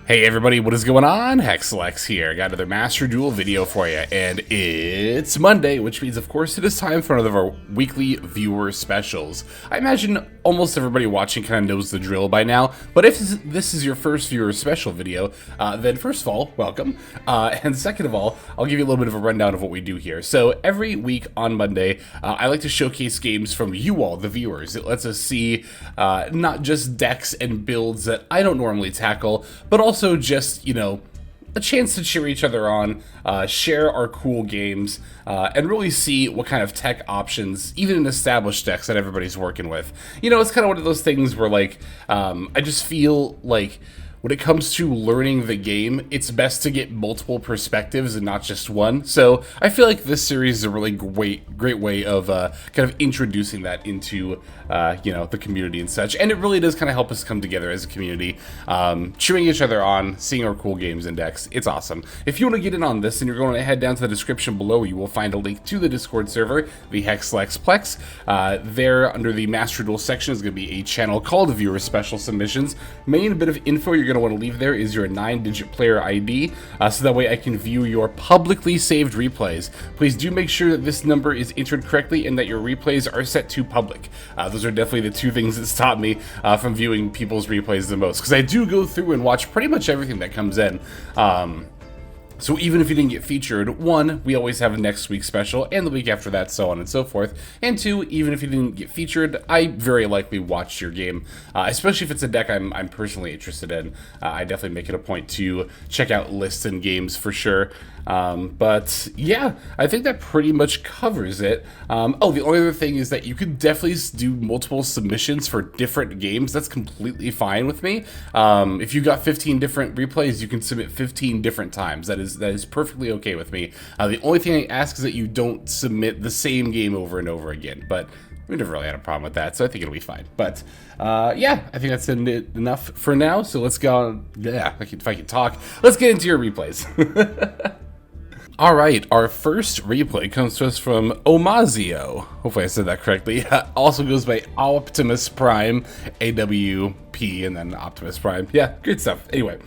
Hey everybody, what is going on? Hexlex here. Got another Master Duel video for you, and it's Monday, which means of course it is time for another of our weekly viewer specials. I imagine almost everybody watching kind of knows the drill by now, but if this is your first viewer special video, then first of all, welcome, and second of all, I'll give you a little bit of a rundown of what we do here. So every week on Monday, I like to showcase games from you all, the viewers. It lets us see not just decks and builds that I don't normally tackle, but also just, you know, a chance to cheer each other on, share our cool games, and really see what kind of tech options, even in established decks, that everybody's working with. You know, it's kind of one of those things where, like, I just feel like when it comes to learning the game, it's best to get multiple perspectives and not just one. So I feel like this series is a really great way of kind of introducing that into you know, the community and such. And it really does kind of help us come together as a community, cheering each other on, seeing our cool games and decks. It's awesome. If you want to get in on this, then you're going to head down to the description below. You will find a link to the Discord server, the Hexlexplex. There, under the Master Duel section, is going to be a channel called Viewer Special Submissions. Main bit of info you're going to want to leave there is your 9-digit player ID, so that way I can view your publicly saved replays. Please do make sure that this number is entered correctly and that your replays are set to public. Those are definitely the two things that stop me from viewing people's replays the most, because I do go through and watch pretty much everything that comes in. So even if you didn't get featured, one, we always have a next week's special, and the week after that, so on and so forth. And two, even if you didn't get featured, I very likely watch your game, especially if it's a deck I'm personally interested in. I definitely make it a point to check out lists and games for sure. But yeah, I think that pretty much covers it. Oh, the only other thing is that you could definitely do multiple submissions for different games. That's completely fine with me. If you got 15 different replays, you can submit 15 different times. That is perfectly okay with me. The only thing I ask is that you don't submit the same game over and over again, but we never really had a problem with that, so I think it'll be fine. But yeah, I think that's enough for now. So let's go. Yeah, if I can talk, let's get into your replays. All right, our first replay comes to us from Omazio. Hopefully I said that correctly. Also goes by Optimus Prime, AWP, and then Optimus Prime. Yeah, good stuff. Anyway,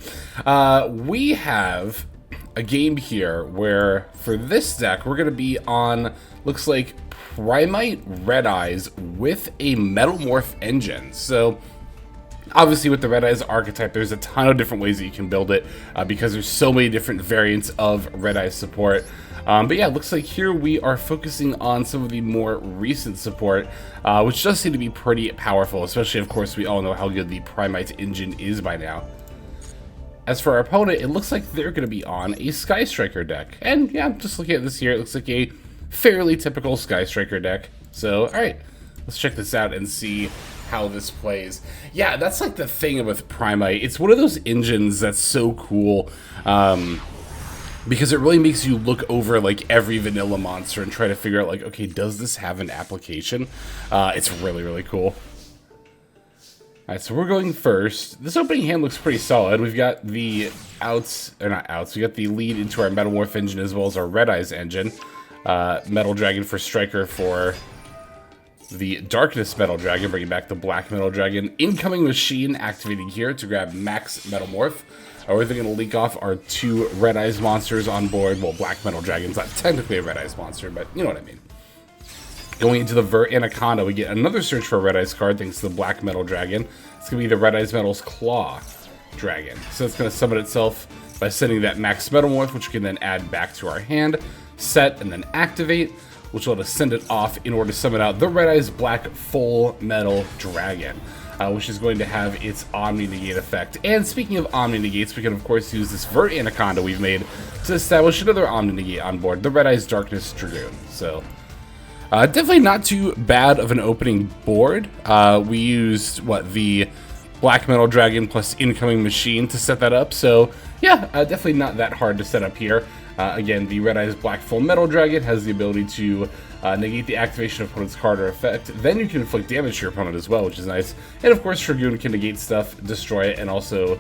we have a game here where for this deck, we're going to be on, looks like, Primite Red Eyes with a Metalmorph engine. So obviously with the Red Eyes archetype, there's a ton of different ways that you can build it because there's so many different variants of Red Eyes support. But yeah, it looks like here we are focusing on some of the more recent support, which does seem to be pretty powerful, especially, of course, we all know how good the Primite engine is by now. As for our opponent, it looks like they're going to be on a Sky Striker deck. And yeah, just looking at this here, it looks like a fairly typical Sky Striker deck. So, alright, let's check this out and see how this plays. Yeah, that's like the thing with Primite. It's one of those engines that's so cool, because it really makes you look over like every vanilla monster and try to figure out like, okay, does this have an application? It's really, really cool. Alright, so we're going first. This opening hand looks pretty solid. We've got the we got the lead into our Metalmorph engine as well as our Red Eyes engine. Metal Dragon for Striker for the Darkness Metal Dragon, bringing back the Black Metal Dragon. Incoming Machine activating here to grab Max Metalmorph. We're going to leak off our two Red Eyes monsters on board. Well, Black Metal Dragon's not technically a Red Eyes monster, but you know what I mean. Going into the Vert Anaconda, we get another search for a Red Eyes card thanks to the Black Metal Dragon. It's going to be the Red Eyes Metal's Claw Dragon. So it's going to summon itself by sending that Max Metalmorph, which we can then add back to our hand, set, and then activate, which will let us send it off in order to summon out the Red Eyes Black Full Metal Dragon, which is going to have its Omni Negate effect. And speaking of Omni Negates, we can of course use this Vert Anaconda we've made to establish another Omni Negate on board, the Red Eyes Darkness Dragoon. So definitely not too bad of an opening board. We used, what, the Black Metal Dragon plus Incoming Machine to set that up. So yeah, definitely not that hard to set up here. Again, the Red Eyes Black Full Metal Dragon has the ability to negate the activation of opponent's card or effect. Then you can inflict damage to your opponent as well, which is nice. And of course, Dragoon can negate stuff, destroy it, and also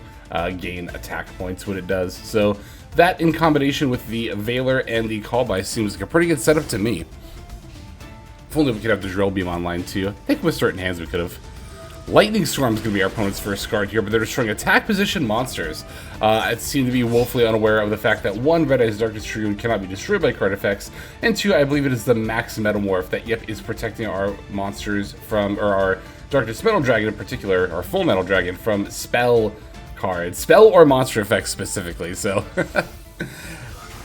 gain attack points when it does. So that, in combination with the Veiler and the Callby, seems like a pretty good setup to me. If only we could have the Drill Beam online too. I think with certain hands we could have Lightning Storm is going to be our opponent's first card here, but they're destroying attack position monsters. It seemed to be woefully unaware of the fact that 1, Red Eyes Darkness Dragoon cannot be destroyed by card effects, and 2, I believe it is the Max Metamorph that, yep, is protecting our monsters from, or our Darkness Metal Dragon in particular, our Full Metal Dragon, from spell cards. Spell or monster effects specifically, so...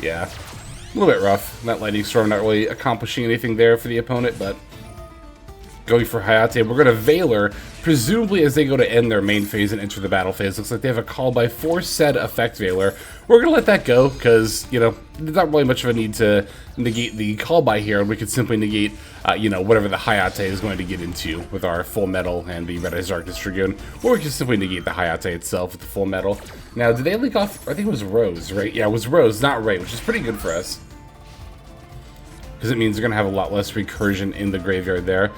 yeah. A little bit rough. That Lightning Storm not really accomplishing anything there for the opponent, but... going for Hayate. We're going to Valor, presumably as they go to end their main phase and enter the battle phase. Looks like they have a call by for said effect Valor. We're going to let that go because, you know, there's not really much of a need to negate the call by here. We could simply negate, you know, whatever the Hayate is going to get into with our Full Metal and the Red Eyes Darkness Dragoon. Or we can simply negate the Hayate itself with the Full Metal. Now, did they link off? I think it was Rose, right? Yeah, it was Rose, not Ray, which is pretty good for us. Because it means they're going to have a lot less recursion in the graveyard there.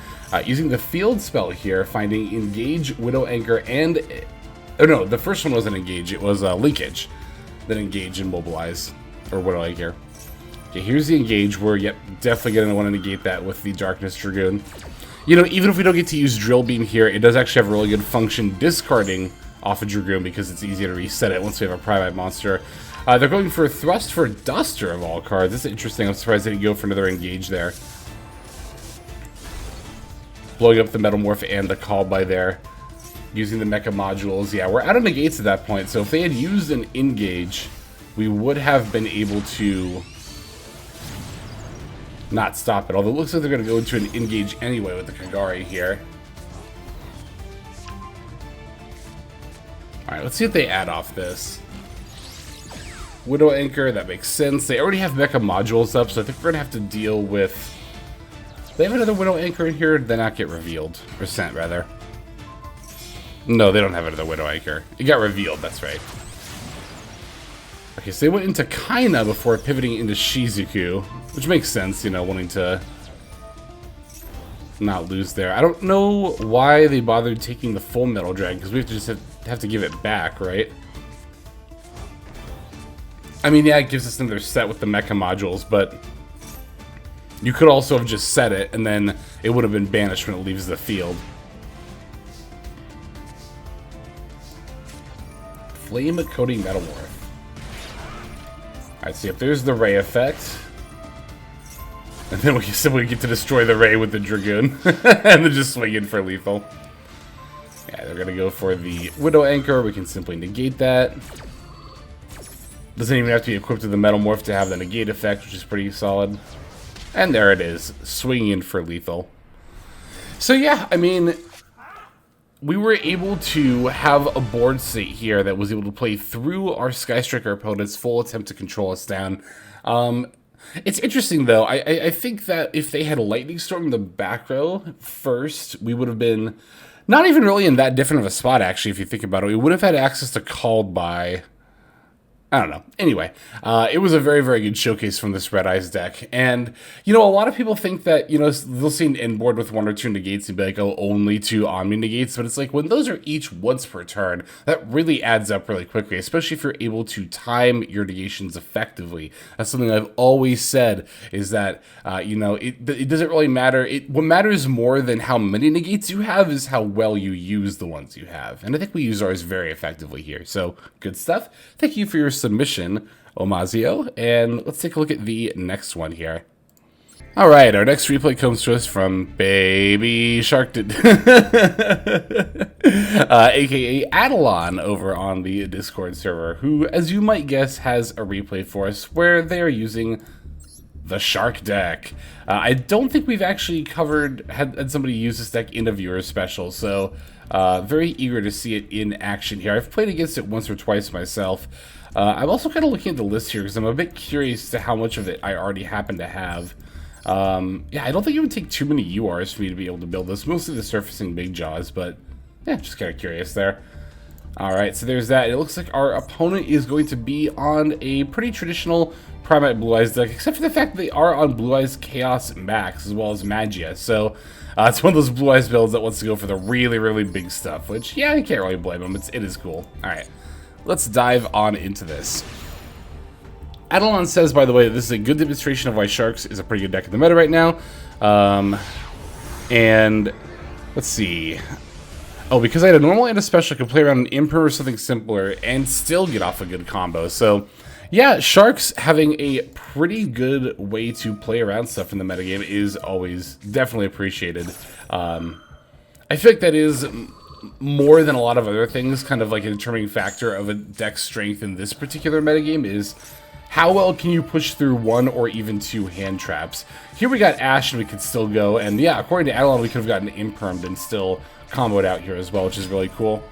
Using the field spell here, finding Engage, Widow Anchor, and... oh no, the first one wasn't Engage, it was Leakage. Then Engage and Mobilize, or Widow Anchor. Okay, here's the Engage. We're, yep, definitely going to want to negate that with the Darkness Dragoon. You know, even if we don't get to use Drill Beam here, it does actually have a really good function discarding off a Dragoon because it's easier to reset it once we have a Primate monster. They're going for Thrust for Duster of all cards. This is interesting. I'm surprised they didn't go for another Engage there. Blowing up the Metamorph and the Call by there. Using the Mecha modules. Yeah, we're out of negates at that point. So if they had used an Engage, we would have been able to not stop it. Although it looks like they're going to go into an Engage anyway with the Kagari here. Alright, let's see if they add off this. Widow Anchor, that makes sense. They already have Mecha modules up, so I think we're going to have to deal with... they have another Widow Anchor in here? Did they not get revealed? Or sent, rather. No, they don't have another Widow Anchor. It got revealed, that's right. Okay, so they went into Kaina before pivoting into Shizuku, which makes sense, you know, wanting to not lose there. I don't know why they bothered taking the Full Metal Dragon, because we have to just have to give it back, right? I mean, yeah, it gives us another set with the Mecha modules, but you could also have just set it, and then it would have been banished when it leaves the field. Flame Coating Metamorph. Alright, see if there's the Ray effect. And then we can simply get to destroy the Ray with the Dragoon. And then just swing in for lethal. Yeah, they're gonna go for the Widow Anchor. We can simply negate that. Doesn't even have to be equipped with the Metamorph to have the negate effect, which is pretty solid. And there it is, swinging in for lethal. So yeah, I mean, we were able to have a board state here that was able to play through our Sky Striker opponent's full attempt to control us down. It's interesting though, I think that if they had a Lightning Storm in the back row first, we would have been not even really in that different of a spot actually, if you think about it. We would have had access to Called by... I don't know. Anyway, it was a very, very good showcase from this Red Eyes deck. And, you know, a lot of people think that, you know, they'll see an end board with 1 or 2 negates and be like, oh, only 2 Omni negates. But it's like, when those are each once per turn, that really adds up really quickly, especially if you're able to time your negations effectively. That's something I've always said, is that, you know, it doesn't really matter. What matters more than how many negates you have is how well you use the ones you have. And I think we use ours very effectively here. So, good stuff. Thank you for your submission, Omazio, and let's take a look at the next one here. Alright, our next replay comes to us from Baby Shark, aka Adelon over on the Discord server, who, as you might guess, has a replay for us where they are using the Shark deck. I don't think we've actually had somebody use this deck in a viewer special, so very eager to see it in action here. I've played against it once or twice myself. I'm also kind of looking at the list here because I'm a bit curious to how much of it I already happen to have. Yeah, I don't think it would take too many URs for me to be able to build this. Mostly the Surfacing Big Jaws, but yeah, just kind of curious there. Alright, so there's that. It looks like our opponent is going to be on a pretty traditional Primate Blue Eyes deck, except for the fact that they are on Blue Eyes Chaos Max as well as Magia. So it's one of those Blue Eyes builds that wants to go for the really, really big stuff, which, yeah, I can't really blame them. It is cool. Alright. Let's dive on into this. Adelon says, by the way, that this is a good demonstration of why Sharks is a pretty good deck in the meta right now. And let's see. Oh, because I had a normal and a special, I could play around an Imperm or something simpler and still get off a good combo. So, yeah, Sharks having a pretty good way to play around stuff in the metagame is always definitely appreciated. I feel like that is more than a lot of other things, kind of like a determining factor of a deck's strength in this particular metagame is how well can you push through 1 or even 2 hand traps. Here we got Ash and we could still go, and yeah, according to Adelon, we could have gotten Impermed and still comboed out here as well, which is really cool.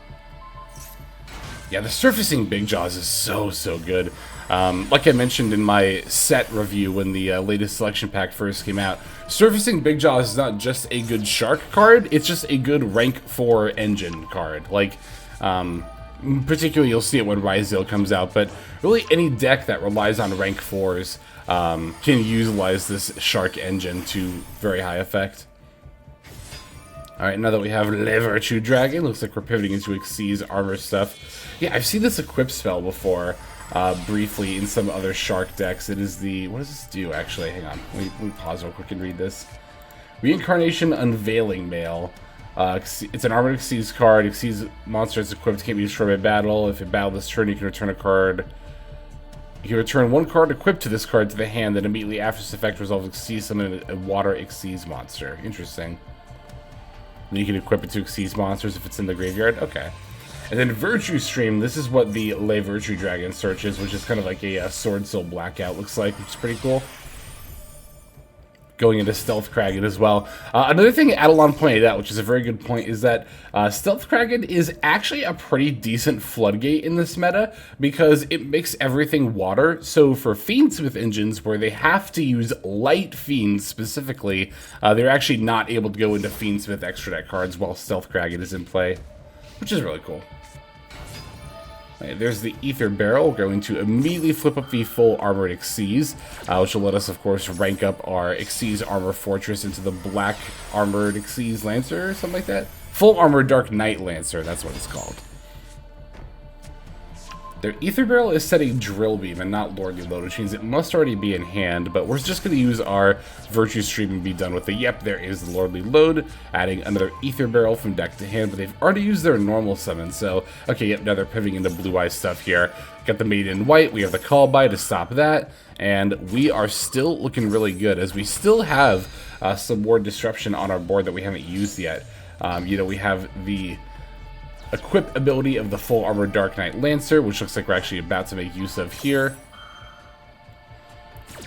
Yeah, the surfacing Big Jaws is so good. Like I mentioned in my set review when the latest selection pack first came out, surfacing Big Jaws is not just a good shark card, it's just a good rank 4 engine card. Like, particularly you'll see it when Ryzeal comes out, but really any deck that relies on rank 4s can utilize this shark engine to very high effect. Alright, now that we have Le Virtue Dragon, looks like we're pivoting into Xyz armor stuff. Yeah, I've seen this equip spell before, briefly in some other shark decks. It is the... what does this do, actually? Hang on, let me pause real quick and read this. Reincarnation Unveiling Mail. It's an armored Xyz card. Xyz monster is equipped, can't be destroyed by battle. If it battle this turn, you can return a card. You can return 1 card equipped to this card to the hand, then immediately after this effect resolves Xyz, summon a water Xyz monster. Interesting. You can equip it to Xyz monsters if it's in the graveyard. Okay. And then Virtue Stream, this is what the Le Virtue Dragon searches, which is kind of like a Sword Soul Blackout looks like, which is pretty cool. Going into Stealth Kraken as well. Another thing Adelon pointed out, which is a very good point, is that Stealth Kraken is actually a pretty decent floodgate in this meta because it makes everything water. So for Fiendsmith engines where they have to use light Fiends specifically, they're actually not able to go into Fiendsmith extra deck cards while Stealth Kraken is in play, which is really cool. Right, there's the Ether Barrel. We're going to immediately flip up the full armored Xyz, which will let us, of course, rank up our Xyz Armor Fortress into the black armored Xyz Lancer or something like that. Full armored Dark Knight Lancer, that's what it's called. Their Ether Barrel is setting Drill Beam and not Lordly Load, which means it must already be in hand, but we're just going to use our Virtue Stream and be done with it. Yep, there is the Lordly Load, adding another Ether Barrel from deck to hand, but they've already used their normal summon, so, okay, yep, now they're pivoting into Blue Eye stuff here. Got the Maiden in White, we have the Call By to stop that, and we are still looking really good, as we still have some more Disruption on our board that we haven't used yet. You know, we have the equip ability of the full armor Dark Knight Lancer, which looks like we're actually about to make use of here.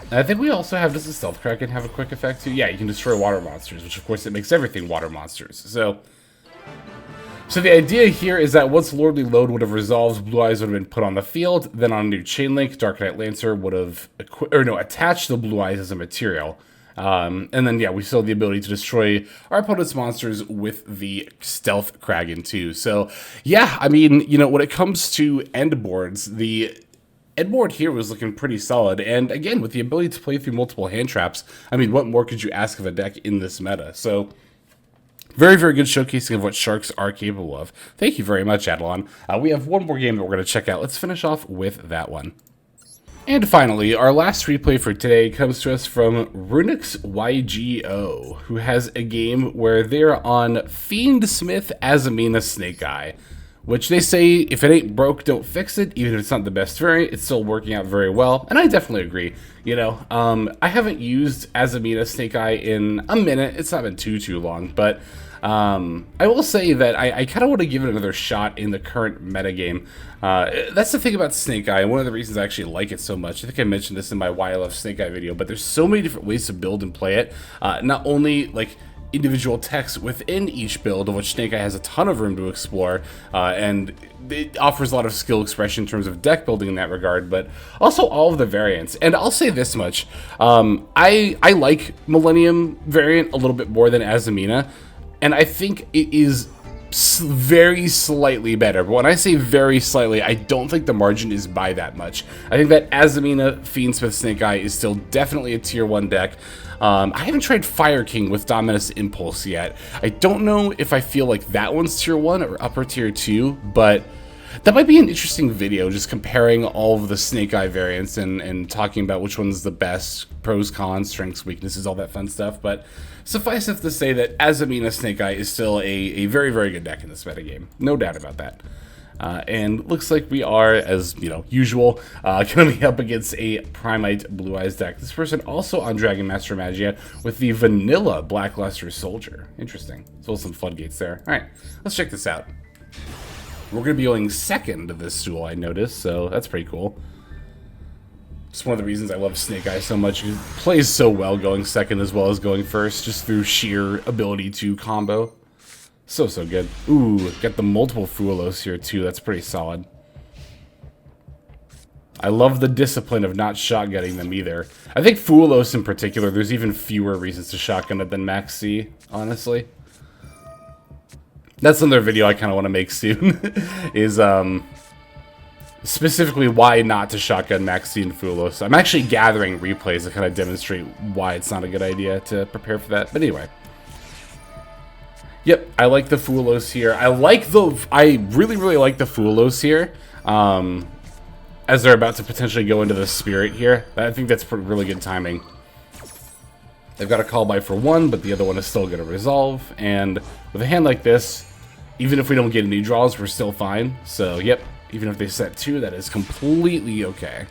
And I think we also have, does the Stealth Kraken have a quick effect too? Yeah, you can destroy water monsters, which of course it makes everything water monsters. So the idea here is that once Lordly Load would have resolved, Blue Eyes would have been put on the field, then on a new Chain Link, Dark Knight Lancer would have attached the Blue Eyes as a material. And then, yeah, we still have the ability to destroy our opponent's monsters with the Stealth Kraken, too. So, yeah, I mean, you know, when it comes to end boards, the end board here was looking pretty solid. And, again, with the ability to play through multiple hand traps, I mean, what more could you ask of a deck in this meta? So, very, very good showcasing of what Sharks are capable of. Thank you very much, Adelon. We have one more game that we're going to check out. Let's finish off with that one. And finally, our last replay for today comes to us from Runixy YGO, who has a game where they're on Fiendsmith Azamina Snake Eye, which they say, if it ain't broke, don't fix it. Even if it's not the best variant, it's still working out very well, and I definitely agree. You know, I haven't used Azamina Snake Eye in a minute. It's not been too long, but I will say that I kind of want to give it another shot in the current metagame. That's the thing about Snake Eye, and one of the reasons I actually like it so much. I think I mentioned this in my Why I Love Snake Eye video, but there's so many different ways to build and play it. Not only like individual techs within each build, of which Snake Eye has a ton of room to explore, and it offers a lot of skill expression in terms of deck building in that regard, but also all of the variants. And I'll say this much, I like Millennium variant a little bit more than Azamina, and I think it is very slightly better. But when I say very slightly, I don't think the margin is by that much. I think that Azamina Fiendsmith Snake Eye is still definitely a tier 1 deck. I haven't tried Fire King with Dominus Impulse yet. I don't know if I feel like that one's tier 1 or upper tier 2, but That might be an interesting video, just comparing all of the Snake Eye variants and talking about which one's the best, pros, cons, strengths, weaknesses, all that fun stuff. But suffice it to say that Azamina Snake Eye is still a very, very good deck in this metagame. No doubt about that. And looks like we are, as usual, going to be up against a Primite Blue Eyes deck. This person also on Dragon Master Magia with the Vanilla Blackluster Soldier. Interesting. So some floodgates there. All right, let's check this out. We're going to be going second to this duel, I noticed, so that's pretty cool. Just one of the reasons I love Snake Eye so much. He plays so well going second as well as going first, just through sheer ability to combo. So good. Ooh, got the multiple Fuelos here too. That's pretty solid. I love the discipline of not shotgunning them either. I think Fuelos in particular, there's even fewer reasons to shotgun it than Max C, honestly. That's another video I kind of want to make soon, is specifically why not to shotgun Max C and Fuelos. I'm actually gathering replays to kind of demonstrate why it's not a good idea to prepare for that. But anyway. Yep, I like the Fuelos here. I really like the Fuelos here. As they're about to potentially go into the Spirit here. I think that's really good timing. They've got a call by for one, but the other one is still going to resolve. And with a hand like this, even if we don't get any draws, we're still fine. So, yep, even if they set two, that is completely okay.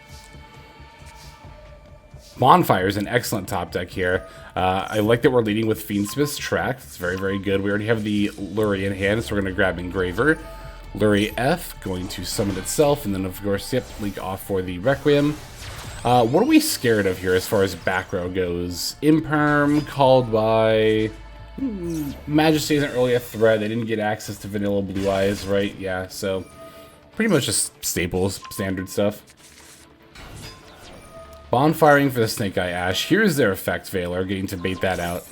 Bonfire is an excellent top deck here. I like that we're leading with Fiendsmith's Tract. It's very, very good. We already have the Lurie in hand, so we're going to grab Engraver. Lurie F, going to summon itself, and then, of course, yep, link off for the Requiem. What are we scared of here as far as back row goes? Imperm, called by... Majesty isn't really a threat. They didn't get access to Vanilla Blue Eyes, right? Yeah, so pretty much just staples, standard stuff. Bonfiring for the Snake Eye Ash. Here's their effect, Veiler, getting to bait that out.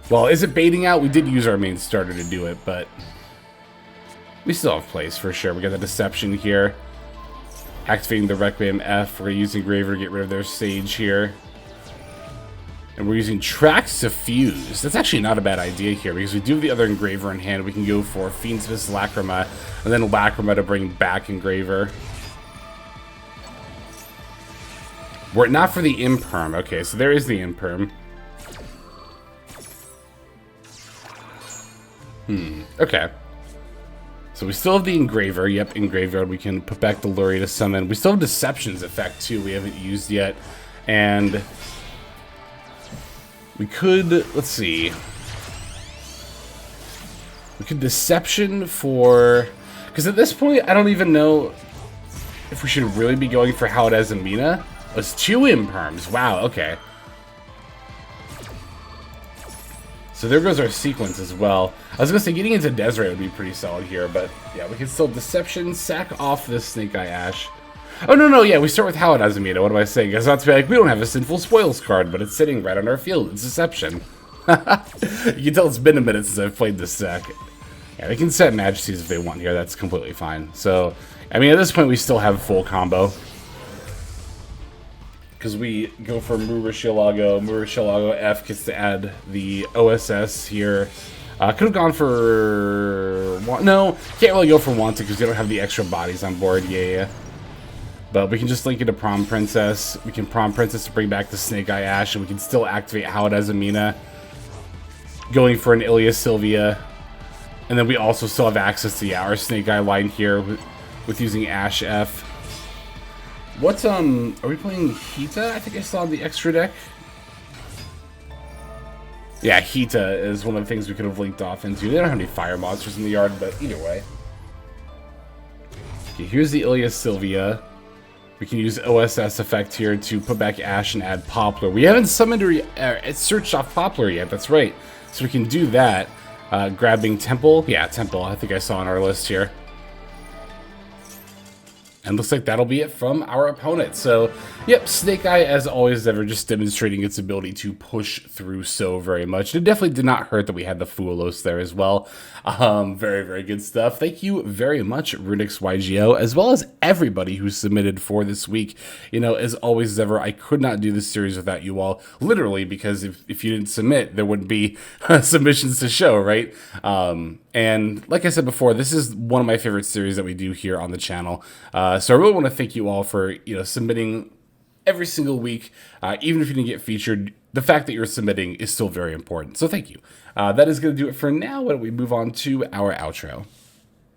Well, is it baiting out? We did use our main starter to do it, but we still have plays for sure. We got the Deception here. Activating the Requiem F. We're using Graver to get rid of their Sage here. And we're using Tracks to Fuse. That's actually not a bad idea here, because we do have the other Engraver in hand. We can go for Fiendsmith's Lacrima, and then Lacrima to bring back Engraver. We're not for the Imperm. Okay, so there is the Imperm. Okay. So we still have the Engraver. Yep, Engraver. We can put back the Lurie to summon. We still have Deception's effect, too. We haven't used yet. And we could, let's see. We could Deception for... Because at this point, I don't even know if we should really be going for How It Has Amina. It's two Imperms. Wow, okay. So there goes our sequence as well. I was going to say, getting into Desiree would be pretty solid here, but yeah, we can still Deception, sack off this Snake Eye Ash. Oh, no, yeah, we start with How It Has Amina. What am I saying? I was about to be like, we don't have a Sinful Spoils card, but it's sitting right on our field. It's Deception. You can tell it's been a minute since I've played this deck. Yeah, they can set Majesties if they want here. That's completely fine. So, I mean, at this point, we still have full combo. Because we go for Murashilago. Murashilago F gets to add the OSS here. Could have gone for... No, can't really go for Wanted because we don't have the extra bodies on board. Yeah. But we can just link it to Prom Princess. We can Prom Princess to bring back the Snake Eye Ash, and we can still activate How It Has Amina. Going for an Ilya Sylvia. And then we also still have access to our Snake Eye line here with using Ash F. What's, are we playing Hita? I think I saw the extra deck. Yeah, Hita is one of the things we could have linked off into. They don't have any fire monsters in the yard, but either way. Okay, here's the Ilya Sylvia. We can use OSS effect here to put back Ash and add Poplar. We haven't summoned or searched off Poplar yet, that's right. So we can do that. Grabbing Temple. Yeah, Temple, I think I saw on our list here. And looks like that'll be it from our opponent. So, yep, Snake Eye, as always, ever just demonstrating its ability to push through so very much. It definitely did not hurt that we had the Fuelos there as well. Very, very good stuff. Thank you very much, Runixy YGO, as well as everybody who submitted for this week. You know, as always, ever, I could not do this series without you all, literally, because if you didn't submit, there wouldn't be submissions to show, right? And like I said before, this is one of my favorite series that we do here on the channel. So I really want to thank you all for submitting every single week. Even if you didn't get featured, the fact that you're submitting is still very important. So thank you. That is going to do it for now. Why don't we move on to our outro?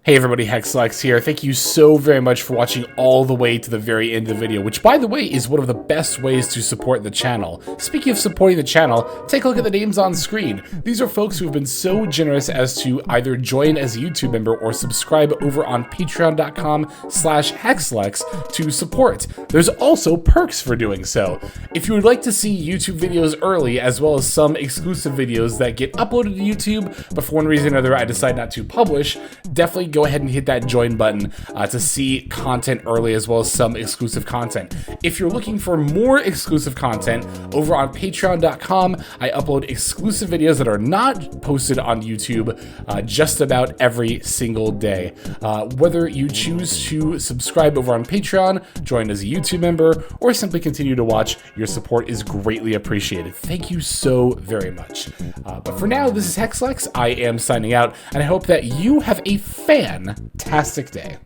Hey everybody, Hexlex here. Thank you so very much for watching all the way to the very end of the video, which by the way is one of the best ways to support the channel. Speaking of supporting the channel, take a look at the names on screen. These are folks who have been so generous as to either join as a YouTube member or subscribe over on patreon.com/Hexlex to support. There's also perks for doing so. If you would like to see YouTube videos early, as well as some exclusive videos that get uploaded to YouTube, but for one reason or another I decide not to publish, definitely go ahead and hit that join button to see content early, as well as some exclusive content. If you're looking for more exclusive content, over on patreon.com, I upload exclusive videos that are not posted on YouTube just about every single day. Whether you choose to subscribe over on Patreon, join as a YouTube member, or simply continue to watch, your support is greatly appreciated. Thank you so very much. But for now, this is Hexlex. I am signing out, and I hope that you have a fantastic day.